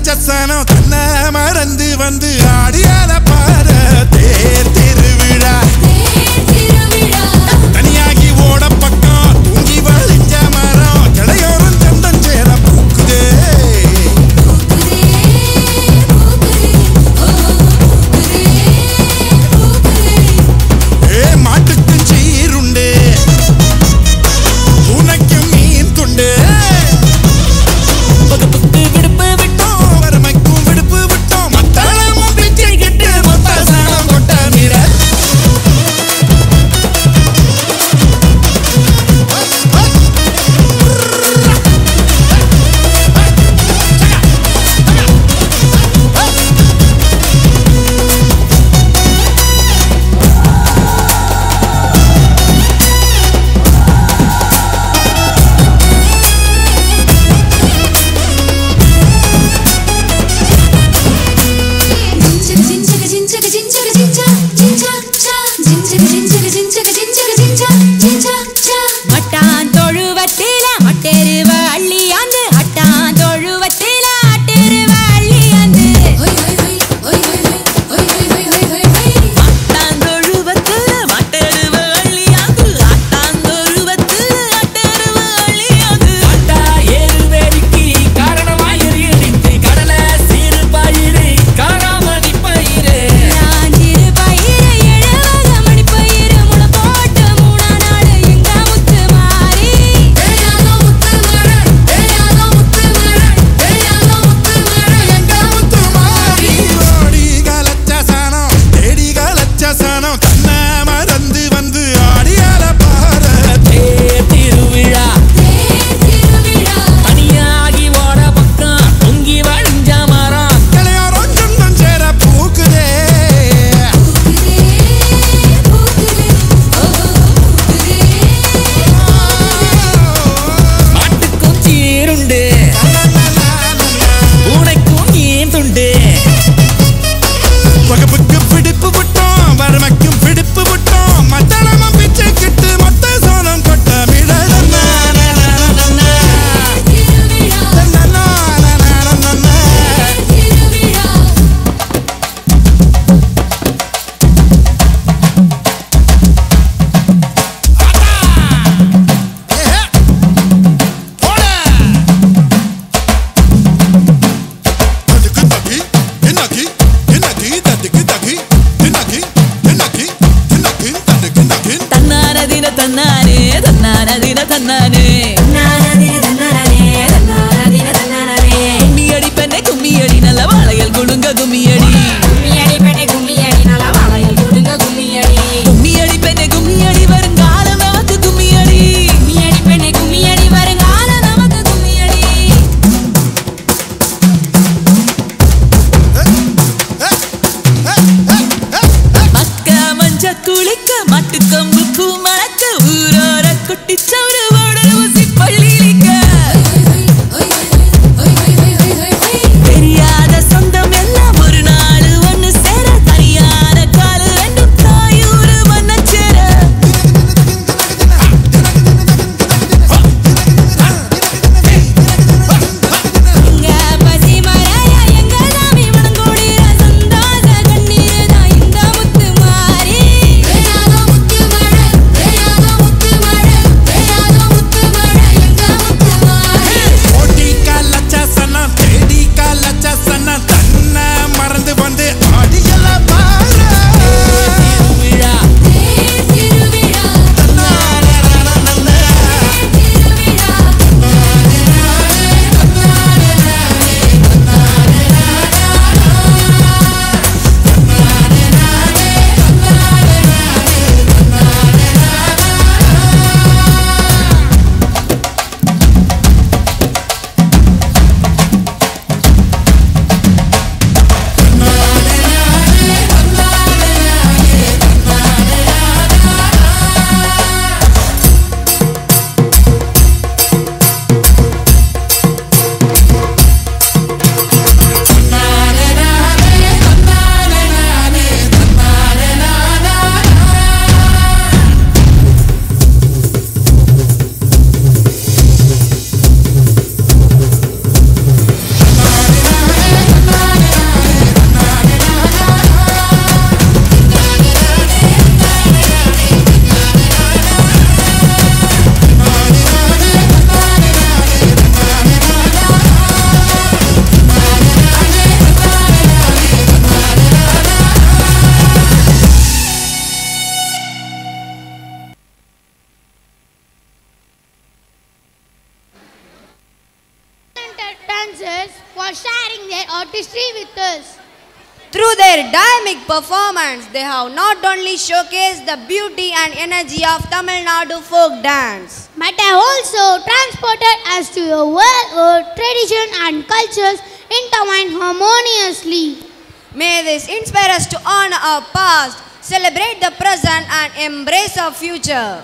சனம் தன்ன மறந்து வந்து ஆடியால பார தேர் திருவிழா தனியாகி ஓட பக்கம் தூங்கி வழிஞ்ச மரம் கிளையோரம் சந்தம் சேர பூக்குதே மாட்டுக்கும் சீருண்டு உனக்கும் மீன் துண்டு விடுப்பு விட்டோம் வறுமைக்கும் விடுப்பு விட்டோம் மத்தாளமும் பிச்சை கட்டு மொத்த சாணம் கொட்ட மீற குளிக்க மாட்டு கம்பு பூ மணக்க ஊரோர குட்டி சவுறு ஓடல் ஊசி dancers for sharing their artistry with us. Through their dynamic performance, they have not only showcased the beauty and energy of Tamil Nadu folk dance, but have also transported us to a world where tradition and cultures intertwine harmoniously. may this inspire us to honor our past, celebrate the present and embrace our future.